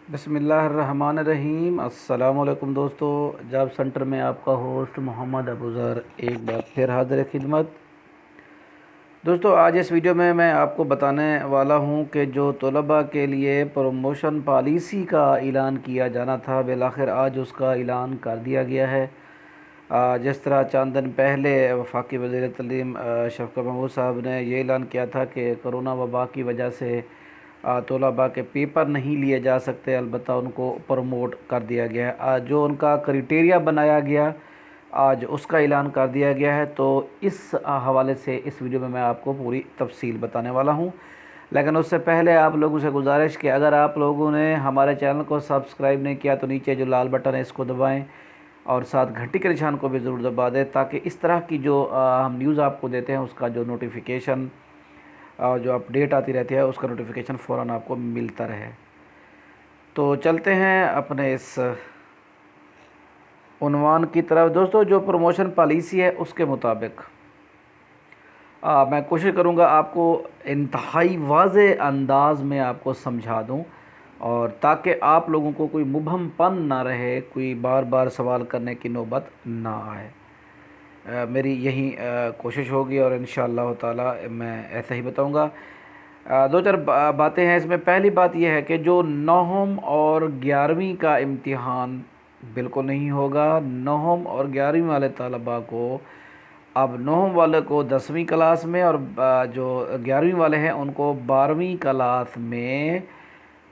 بسم اللہ الرحمن الرحیم۔ السلام علیکم دوستو، جاب سینٹر میں آپ کا ہوسٹ محمد ابوذر ایک بار پھر حاضر خدمت۔ دوستو آج اس ویڈیو میں آپ کو بتانے والا ہوں کہ جو طلباء کے لیے پروموشن پالیسی کا اعلان کیا جانا تھا، بالآخر آج اس کا اعلان کر دیا گیا ہے۔ جس طرح چند دن پہلے وفاقی وزیر تعلیم شفقت محمود صاحب نے یہ اعلان کیا تھا کہ کرونا وبا کی وجہ سے طلباء کے پیپر نہیں لیے جا سکتے، البتہ ان کو پروموٹ کر دیا گیا ہے۔ جو ان کا کرائٹیریا بنایا گیا آج اس کا اعلان کر دیا گیا ہے، تو اس حوالے سے اس ویڈیو میں آپ کو پوری تفصیل بتانے والا ہوں۔ لیکن اس سے پہلے آپ لوگوں سے گزارش کہ اگر آپ لوگوں نے ہمارے چینل کو سبسکرائب نہیں کیا تو نیچے جو لال بٹن ہے اس کو دبائیں اور ساتھ گھنٹی کے نشان کو بھی ضرور دبا دیں، تاکہ اس طرح کی جو ہم نیوز آپ کو دیتے ہیں اس کا جو نوٹیفیکیشن جو اپڈیٹ آتی رہتی ہے اس کا نوٹیفیکیشن فوراً آپ کو ملتا رہے۔ تو چلتے ہیں اپنے اس عنوان کی طرف۔ دوستو جو پروموشن پالیسی ہے اس کے مطابق میں کوشش کروں گا آپ کو انتہائی واضح انداز میں آپ کو سمجھا دوں، اور تاکہ آپ لوگوں کو کوئی مبہم پن نہ رہے، کوئی بار بار سوال کرنے کی نوبت نہ آئے۔ میری یہی کوشش ہوگی اور انشاءاللہ تعالی میں ایسا ہی بتاؤں گا۔ دو چار باتیں ہیں اس میں۔ پہلی بات یہ ہے کہ جو نوم اور 11ویں کا امتحان بالکل نہیں ہوگا۔ نوم اور 11ویں والے طلباء کو اب نوم والے کو 10ویں کلاس میں اور جو 11ویں والے ہیں ان کو 12ویں کلاس میں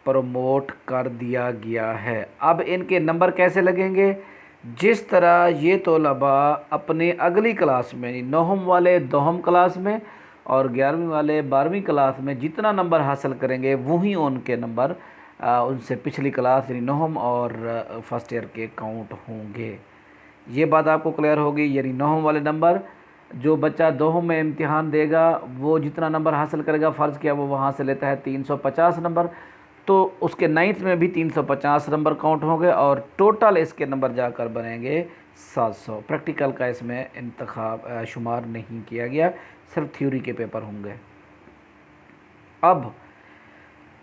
پروموٹ کر دیا گیا ہے۔ اب ان کے نمبر کیسے لگیں گے؟ جس طرح یہ طلباء اپنے اگلی کلاس میں، نوم والے دوم کلاس میں اور 11ویں والے 12ویں کلاس میں جتنا نمبر حاصل کریں گے وہی ان کے نمبر ان سے پچھلی کلاس یعنی نوم اور فرسٹ ایئر کے کاؤنٹ ہوں گے۔ یہ بات آپ کو کلیئر ہوگی، یعنی نوم والے نمبر جو بچہ دوم میں امتحان دے گا وہ جتنا نمبر حاصل کرے گا، فرض کیا وہ وہاں سے لیتا ہے 350 نمبر، تو اس کے 9th میں بھی 350 نمبر کاؤنٹ ہوں گے اور ٹوٹل اس کے نمبر جا کر بنیں گے 700۔ پریکٹیکل کا اس میں انتخاب شمار نہیں کیا گیا، صرف تھیوری کے پیپر ہوں گے۔ اب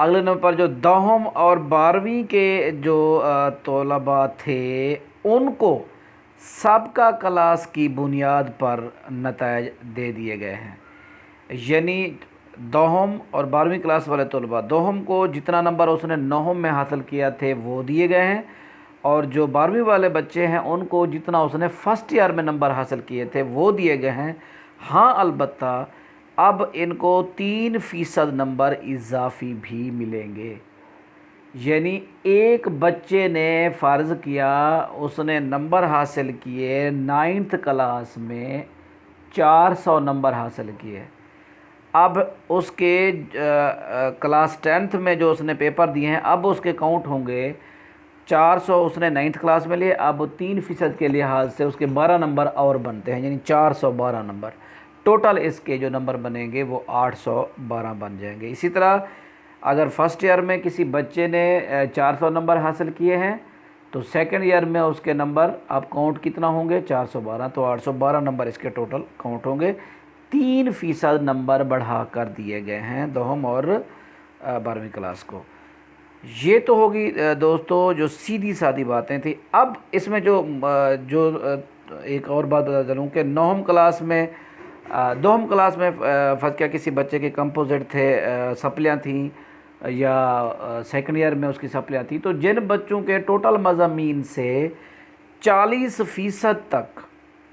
اگلے نمبر پر جو دوم اور 12ویں کے جو طلباء تھے ان کو سابقہ کلاس کی بنیاد پر نتائج دے دیے گئے ہیں، یعنی دوم اور 12ویں کلاس والے طلباء، دوم کو جتنا نمبر اس نے نوم میں حاصل کیا تھے وہ دیے گئے ہیں، اور جو 12ویں والے بچے ہیں ان کو جتنا اس نے فرسٹ ایئر میں نمبر حاصل کیے تھے وہ دیے گئے ہیں۔ ہاں البتہ اب ان کو 3% نمبر اضافی بھی ملیں گے، یعنی ایک بچے نے فرض کیا اس نے نمبر حاصل کیے 9th کلاس میں 400 نمبر حاصل کیے، اب اس کے کلاس 10th میں جو اس نے پیپر دیے ہیں اب اس کے کاؤنٹ ہوں گے 400 اس نے 9th کلاس میں لیے، اب 3% کے لحاظ سے اس کے 12 نمبر اور بنتے ہیں، یعنی 412 نمبر ٹوٹل اس کے جو نمبر بنیں گے وہ 812 بن جائیں گے۔ اسی طرح اگر فرسٹ ایئر میں کسی بچے نے 400 نمبر حاصل کیے ہیں تو سیکنڈ ایئر میں اس کے نمبر اب کاؤنٹ کتنا ہوں گے 412، تو 812 نمبر اس کے ٹوٹل کاؤنٹ ہوں گے۔ 3% نمبر بڑھا کر دیے گئے ہیں دوم اور 12ویں کلاس کو۔ یہ تو ہوگی دوستو جو سیدھی سادی باتیں تھیں۔ اب اس میں جو ایک اور بات بتا دوں کہ نوم کلاس میں دوم کلاس میں فرض کیا کسی بچے کے کمپوزٹ تھے، سپلیاں تھیں، یا سیکنڈ ایئر میں اس کی سپلیاں تھیں، تو جن بچوں کے ٹوٹل مضامین سے 40% تک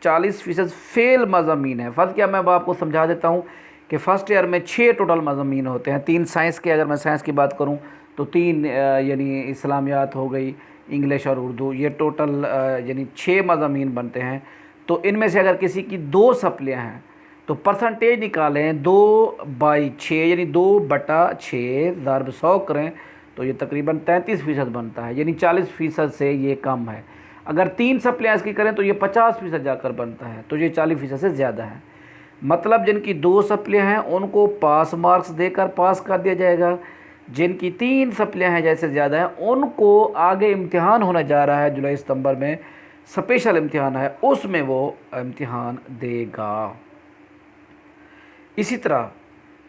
40% فیل مضامین ہیں، فرض کیا میں آپ کو سمجھا دیتا ہوں کہ فرسٹ ایئر میں 6 ٹوٹل مضامین ہوتے ہیں، 3 سائنس کے، اگر میں سائنس کی بات کروں تو 3 یعنی اسلامیات ہو گئی، انگلش اور اردو، یہ ٹوٹل یعنی 6 مضامین بنتے ہیں۔ تو ان میں سے اگر کسی کی 2 سپلیاں ہیں تو پرسنٹیج نکالیں 2/6 یعنی 2/6 ضرب 100 کریں تو یہ تقریباً 33% بنتا ہے، یعنی 40% سے یہ کم ہے۔ اگر 3 سپلیاں اس کی کریں تو یہ 50% جا کر بنتا ہے، تو یہ 40% سے زیادہ ہے۔ مطلب جن کی 2 سپلیاں ہیں ان کو پاس مارکس دے کر پاس کر دیا جائے گا، جن کی 3 سپلیاں ہیں جیسے زیادہ ہیں ان کو آگے امتحان ہونے جا رہا ہے جولائی ستمبر میں، اسپیشل امتحان ہے، اس میں وہ امتحان دے گا۔ اسی طرح